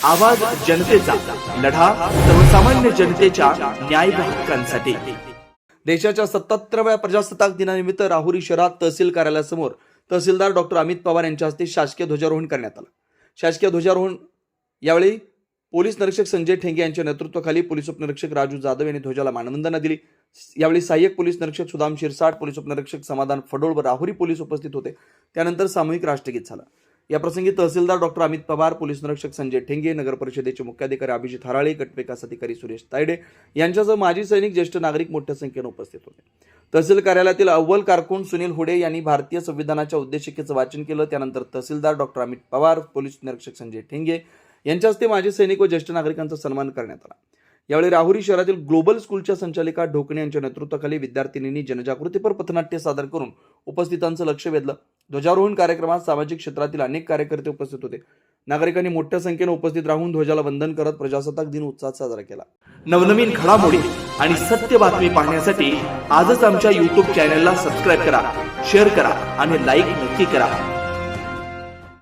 आवाज जनतेचा, लढा सर्वसामान्य जनतेच्या न्याय व हक्कांसाठी। देशाच्या 77व्या प्रजासत्ताक दिनानिमित्त राहुरी शहरात तहसील कार्यालयासमोर तहसीलदार डॉक्टर अमित पवार यांच्या हस्ते शासकीय ध्वजारोहण करण्यात आलं। शासकीय ध्वजारोहण यावेळी पोलीस निरीक्षक संजय ठेंगे यांच्या नेतृत्वाखाली पोलीस उपनिरीक्षक राजू जाधव यांनी ध्वजाला मानवंदना दिली। यावेळी सहाय्यक पोलीस निरीक्षक सुदाम शिरसाट, पोलीस उपनिरीक्षक समाधान फडोळ व राहुरी पोलीस उपस्थित होते। त्यानंतर सामूहिक राष्ट्रगीत झालं। या प्रसंगी तहसीलदार डॉक्टर अमित पवार, पोलीस निरीक्षक संजय ठेंगे, नगर परिषदेचे मुख्याधिकारी अभिजित हराळे, गटविकास अधिकारी सुरेश तायडे यांच्यासह माजी सैनिक, ज्येष्ठ नागरिक मोठ्या संख्येने उपस्थित होते। तहसील कार्यालयातील अव्वल कारकून सुनील हुडे यांनी भारतीय संविधानाच्या उद्देशिकेचं वाचन केलं। त्यानंतर तहसीलदार डॉक्टर अमित पवार, पोलीस निरीक्षक संजय ठेंगे यांच्या हस्ते माजी सैनिक व ज्येष्ठ नागरिकांचा सन्मान करण्यात आला। यावेळी राहुरी शहरातील ग्लोबल स्कूलच्या संचालिका ढोकणे यांच्या नेतृत्वाखाली विद्यार्थिनींनी जनजागृतीपर पथनाट्य सादर करून उपस्थितांचं लक्ष वेधलं। ध्वजारोहण कार्यक्रमात सामाजिक क्षेत्रातील अनेक कार्यकर्ते उपस्थित होते। नागरिकांनी मोठ्या संख्येने उपस्थित राहून ध्वजाला वंदन करत प्रजासत्ताक दिन उत्साहात साजरा केला। नवनवीन घडामोडी आणि सत्य बातमी पाहण्यासाठी आजच आमच्या YouTube चॅनलला सबस्क्राइब करा, शेअर करा आणि लाईक नक्की करा।